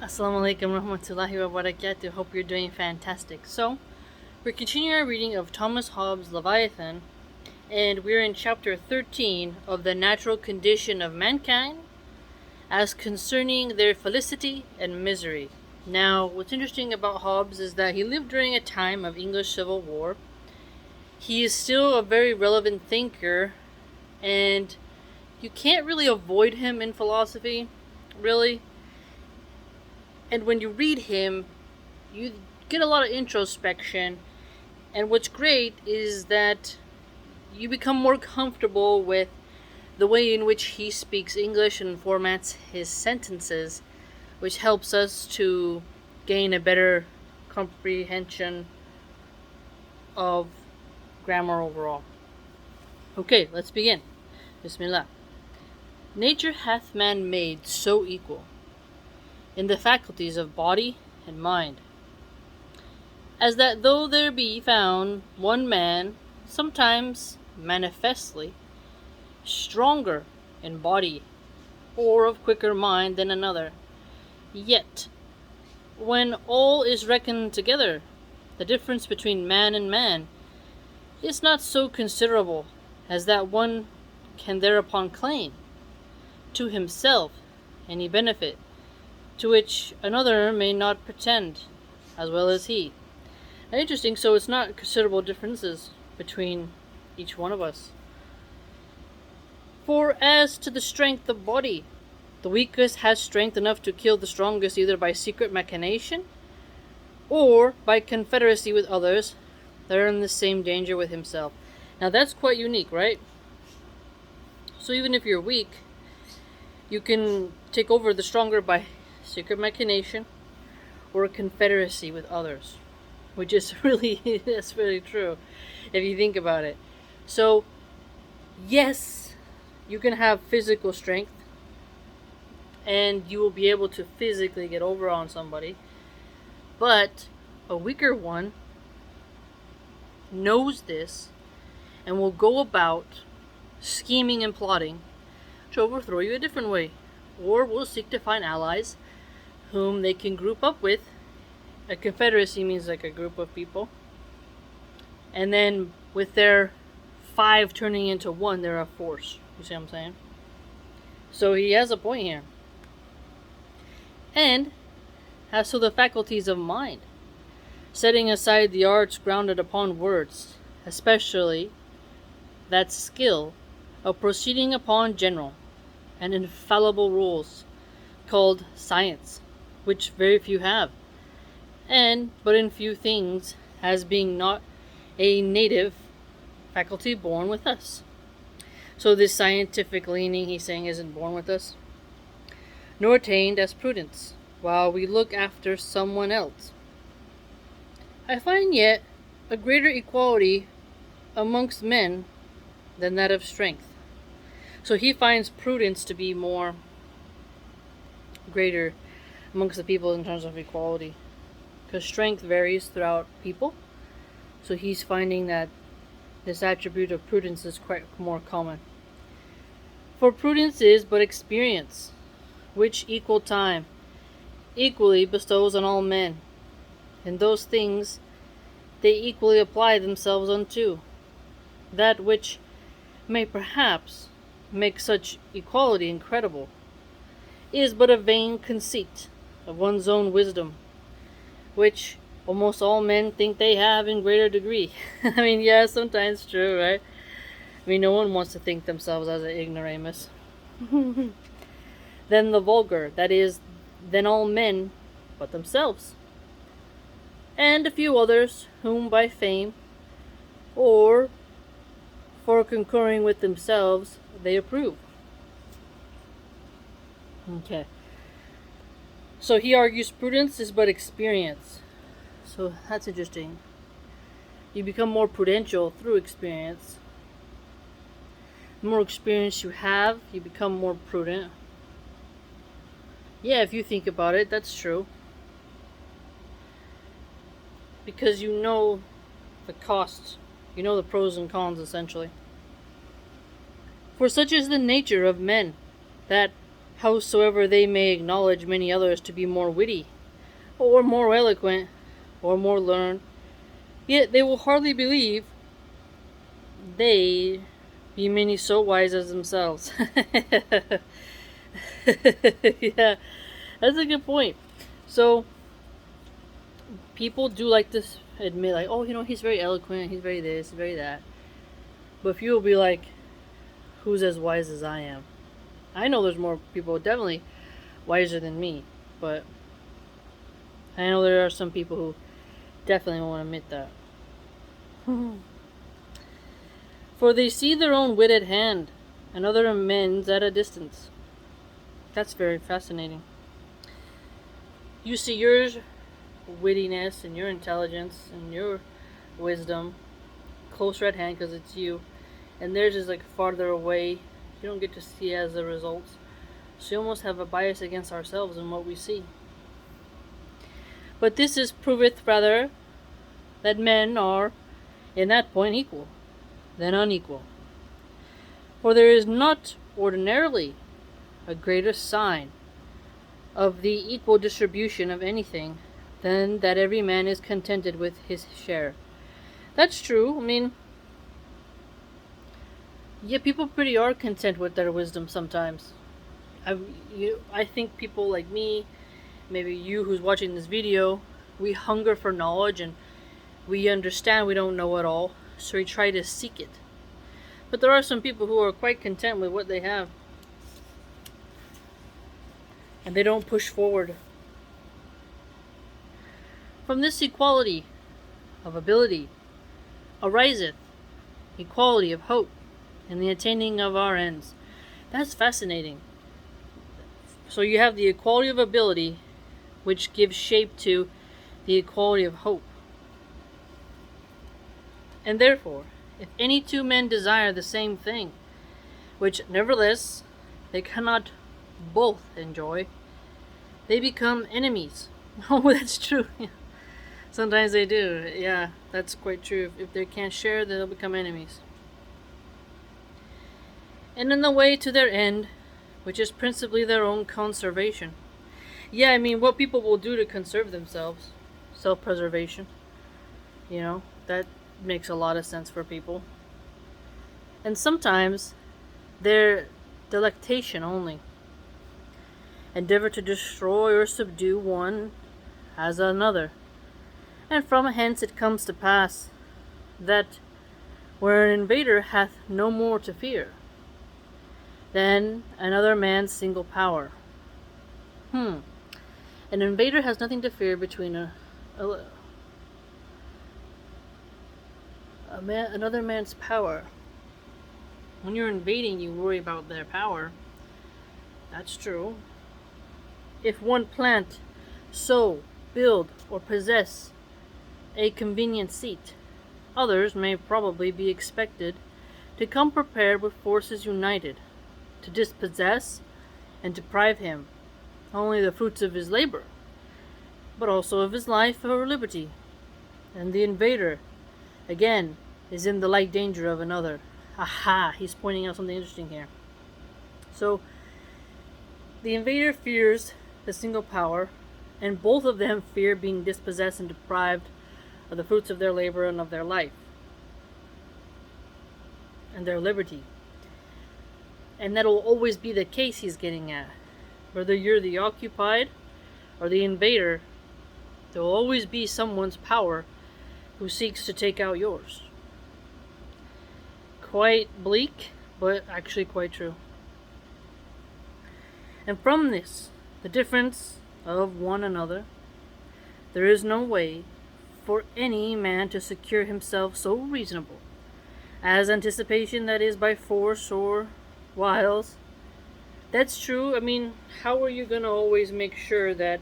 Assalamu alaikum warahmatullahi wabarakatuh. Hope you're doing fantastic. So, we're continuing our reading of Thomas Hobbes' Leviathan, and we're in chapter 13 of the natural condition of mankind as concerning their felicity and misery. Now, what's interesting about Hobbes is that he lived during a time of English Civil War. He is still a very relevant thinker, and you can't really avoid him in philosophy, really. And when you read him, you get a lot of introspection. And what's great is that you become more comfortable with the way in which he speaks English and formats his sentences, which helps us to gain a better comprehension of grammar overall. Okay, let's begin. Bismillah. Nature hath man made so equal in the faculties of body and mind, as that though there be found one man, sometimes manifestly stronger in body or of quicker mind than another, yet, when all is reckoned together, the difference between man and man is not so considerable as that one can thereupon claim to himself any benefit to which another may not pretend, as well as he. Now, interesting, so it's not considerable differences between each one of us. For as to the strength of body, the weakest has strength enough to kill the strongest either by secret machination or by confederacy with others that are in the same danger with himself. Now that's quite unique, right? So even if you're weak, you can take over the stronger by secret machination or a confederacy with others, which is really, that's really true if you think about it. So yes, you can have physical strength and you will be able to physically get over on somebody, but a weaker one knows this and will go about scheming and plotting to overthrow you a different way, or will seek to find allies whom they can group up with. A confederacy means like a group of people, and then with their 5 turning into 1, they're a force. You see what I'm saying? So he has a point here. And as to the faculties of mind, setting aside the arts grounded upon words, especially that skill of proceeding upon general and infallible rules called science, which very few have, and but in few things, as being not a native faculty born with us. So this scientific leaning, he's saying, isn't born with us, nor attained as prudence, while we look after someone else. I find yet a greater equality amongst men than that of strength. So he finds prudence to be more greater amongst the people in terms of equality, because strength varies throughout people. So he's finding that this attribute of prudence is quite more common. For prudence is but experience, which equal time equally bestows on all men, and those things they equally apply themselves unto. That which may perhaps make such equality incredible is but a vain conceit of one's own wisdom, which almost all men think they have in greater degree. I mean, yeah, sometimes true, right? I mean, no one wants to think themselves as an ignoramus. Then the vulgar, that is, than all men but themselves, and a few others whom by fame or for concurring with themselves they approve. Okay. So he argues prudence is but experience. So that's interesting. You become more prudential through experience. The more experience you have, you become more prudent. Yeah, if you think about it, that's true. Because you know the costs. You know the pros and cons, essentially. For such is the nature of men, that howsoever they may acknowledge many others to be more witty, or more eloquent, or more learned, yet they will hardly believe they be many so wise as themselves. Yeah, that's a good point. So, people do like to admit, like, oh, he's very eloquent, he's very this, very that. But few will be like, who's as wise as I am? I know there's more people definitely wiser than me, but I know there are some people who definitely won't admit that. For they see their own wit at hand, and other men's at a distance. That's very fascinating. You see your wittiness and your intelligence and your wisdom closer at hand because it's you, and theirs is like farther away. You don't get to see as the results, so you almost have a bias against ourselves in what we see. But this is proveth rather that men are in that point equal than unequal. For there is not ordinarily a greater sign of the equal distribution of anything than that every man is contented with his share. That's true. I mean, yeah, people pretty are content with their wisdom sometimes. I think people like me, maybe you who's watching this video, we hunger for knowledge and we understand we don't know it all, so we try to seek it. But there are some people who are quite content with what they have, and they don't push forward. From this equality of ability ariseth equality of hope in the attaining of our ends. That's fascinating. So you have the equality of ability, which gives shape to the equality of hope. And therefore, if any two men desire the same thing, which nevertheless they cannot both enjoy, they become enemies. Oh, that's true. Sometimes they do. Yeah, that's quite true. If they can't share, they'll become enemies. And in the way to their end, which is principally their own conservation. Yeah, I mean, what people will do to conserve themselves. Self-preservation. That makes a lot of sense for people. And sometimes, their delectation only. Endeavor to destroy or subdue one as another. And from hence it comes to pass that where an invader hath no more to fear than another man's single power. An invader has nothing to fear between another man's power. When you're invading, you worry about their power. That's true. If one plant, sow, build, or possess a convenient seat, others may probably be expected to come prepared with forces united, to dispossess and deprive him not only the fruits of his labor, but also of his life or liberty. And the invader, again, is in the like danger of another. Aha! He's pointing out something interesting here. So, the invader fears the single power, and both of them fear being dispossessed and deprived of the fruits of their labor and of their life and their liberty. And that'll always be the case he's getting at. Whether you're the occupied or the invader, there will always be someone's power who seeks to take out yours. Quite bleak, but actually quite true. And from this, the difference of one another, there is no way for any man to secure himself so reasonable as anticipation that is by force or wiles. That's true. I mean, how are you going to always make sure that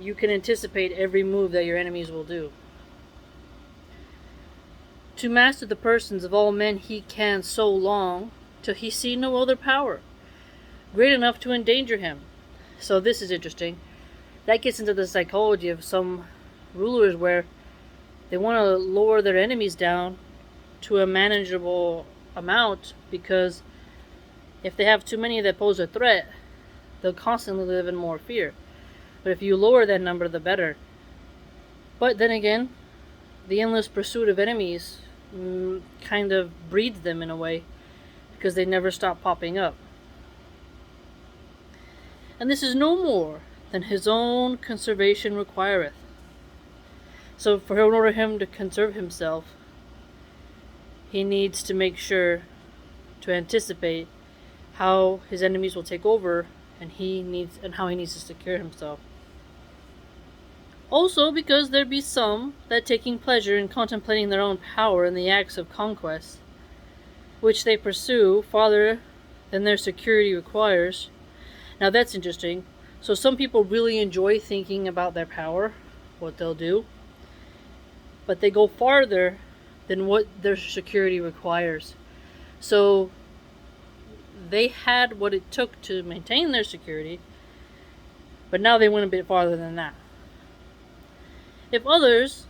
you can anticipate every move that your enemies will do? To master the persons of all men he can so long till he see no other power great enough to endanger him. So this is interesting. That gets into the psychology of some rulers where they want to lower their enemies down to a manageable amount, because if they have too many that pose a threat, they'll constantly live in more fear. But if you lower that number, the better. But then again, the endless pursuit of enemies kind of breeds them in a way, because they never stop popping up. And this is no more than his own conservation requireth. So in order for him to conserve himself, he needs to make sure to anticipate how his enemies will take over, and how he needs to secure himself. Also, because there be some that, taking pleasure in contemplating their own power in the acts of conquest, which they pursue farther than their security requires. Now that's interesting. So some people really enjoy thinking about their power, what they'll do, but they go farther than what their security requires. So they had what it took to maintain their security, but now they went a bit farther than that. If others,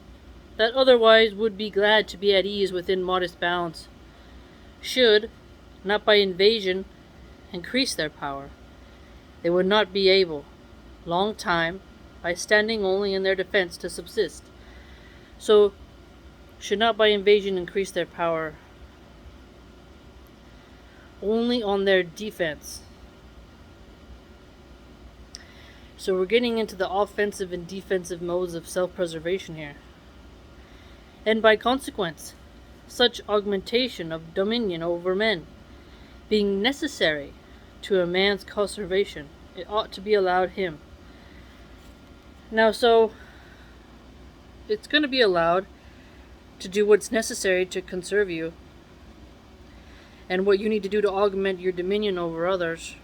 that otherwise would be glad to be at ease within modest bounds, should, not by invasion, increase their power, they would not be able, long time, by standing only in their defense to subsist. So, should not by invasion increase their power, only on their defense. So we're getting into the offensive and defensive modes of self-preservation here. And by consequence, such augmentation of dominion over men being necessary to a man's conservation, it ought to be allowed him. Now, so it's going to be allowed to do what's necessary to conserve you, and what you need to do to augment your dominion over others.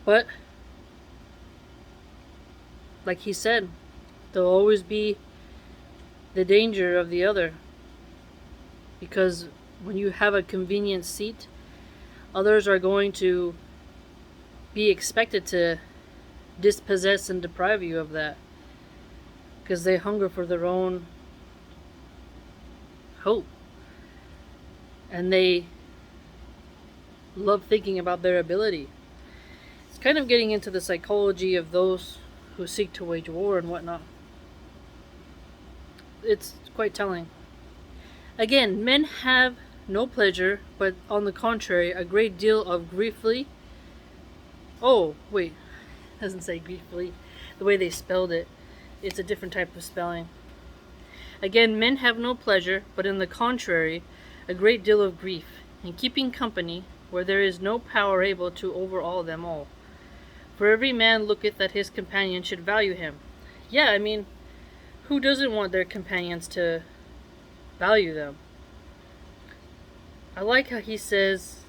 But, like he said, there'll always be the danger of the other. Because when you have a convenient seat, others are going to be expected to dispossess and deprive you of that. Because they hunger for their own hope. And they love thinking about their ability. Kind of getting into the psychology of those who seek to wage war and whatnot. It's quite telling. Again, men have no pleasure, but on the contrary, a great deal of griefly. Oh, wait. It doesn't say griefly. The way they spelled it, it's a different type of spelling. Again, men have no pleasure, but on the contrary, a great deal of grief, in keeping company where there is no power able to overawe them all. For every man looketh that his companion should value him. Yeah, I mean, who doesn't want their companions to value them? I like how he says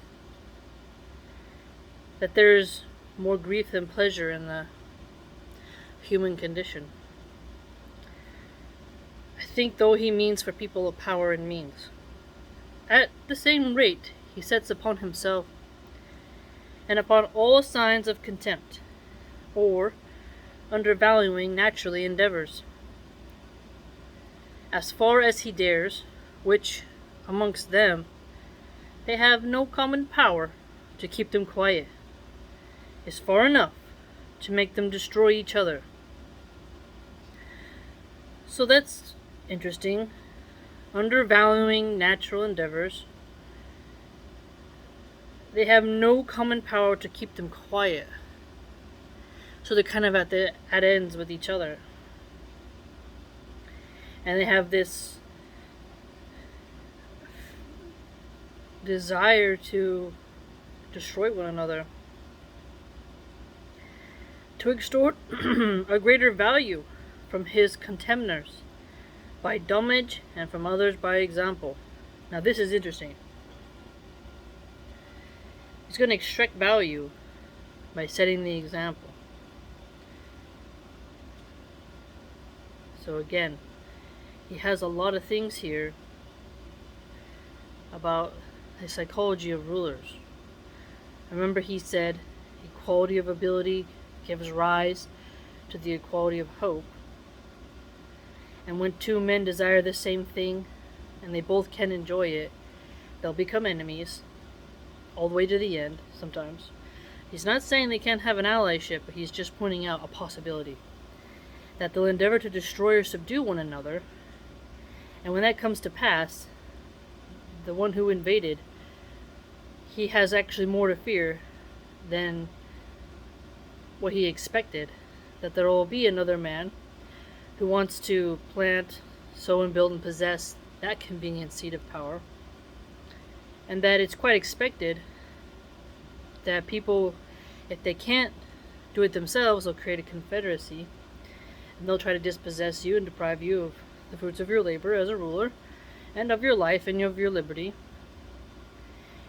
that there's more grief than pleasure in the human condition. I think though he means for people of power and means. At the same rate, he sets upon himself and upon all signs of contempt, or undervaluing naturally endeavors, as far as he dares, which, amongst them, they have no common power to keep them quiet, is far enough to make them destroy each other. So that's interesting. Undervaluing natural endeavors, they have no common power to keep them quiet. So they're kind of at ends with each other. And they have this desire to destroy one another, to extort a greater value from his contemners by domage, and from others by example. Now this is interesting. He's going to extract value by setting the example. So again, he has a lot of things here about the psychology of rulers. Remember he said equality of ability gives rise to the equality of hope. And when two men desire the same thing, and they both can enjoy it, they'll become enemies. all the way to the end sometimes. He's not saying they can't have an allyship, but he's just pointing out a possibility. That they'll endeavor to destroy or subdue one another, and when that comes to pass, the one who invaded, he has actually more to fear than what he expected. That there will be another man who wants to plant, sow, and build and possess that convenient seat of power, and that it's quite expected that people, if they can't do it themselves, they'll create a confederacy, and they'll try to dispossess you and deprive you of the fruits of your labor as a ruler, and of your life and of your liberty,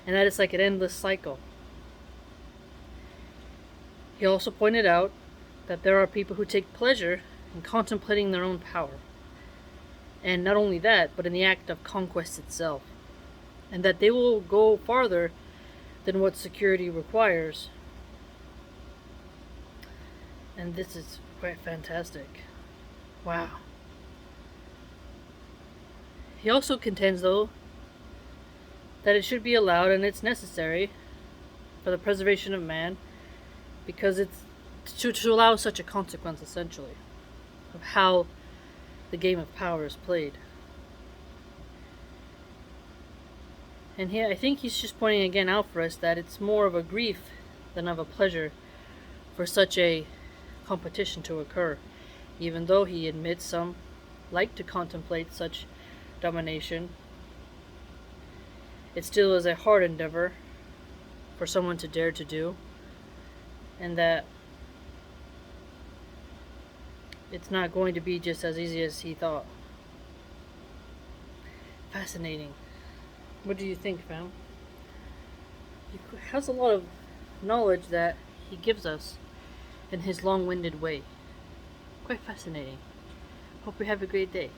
and that it's like an endless cycle. He also pointed out that there are people who take pleasure in contemplating their own power, and not only that, but in the act of conquest itself, and that they will go farther than what security requires. And this is quite fantastic. Wow. He also contends, though, that it should be allowed and it's necessary for the preservation of man, because it's to allow such a consequence, essentially, of how the game of power is played. And here, I think he's just pointing again out for us that it's more of a grief than of a pleasure for such a competition to occur, even though he admits some like to contemplate such domination. It still is a hard endeavor for someone to dare to do, and that it's not going to be just as easy as he thought. Fascinating. What do you think, fam? He has a lot of knowledge that he gives us in his long-winded way. Quite fascinating. Hope you have a great day.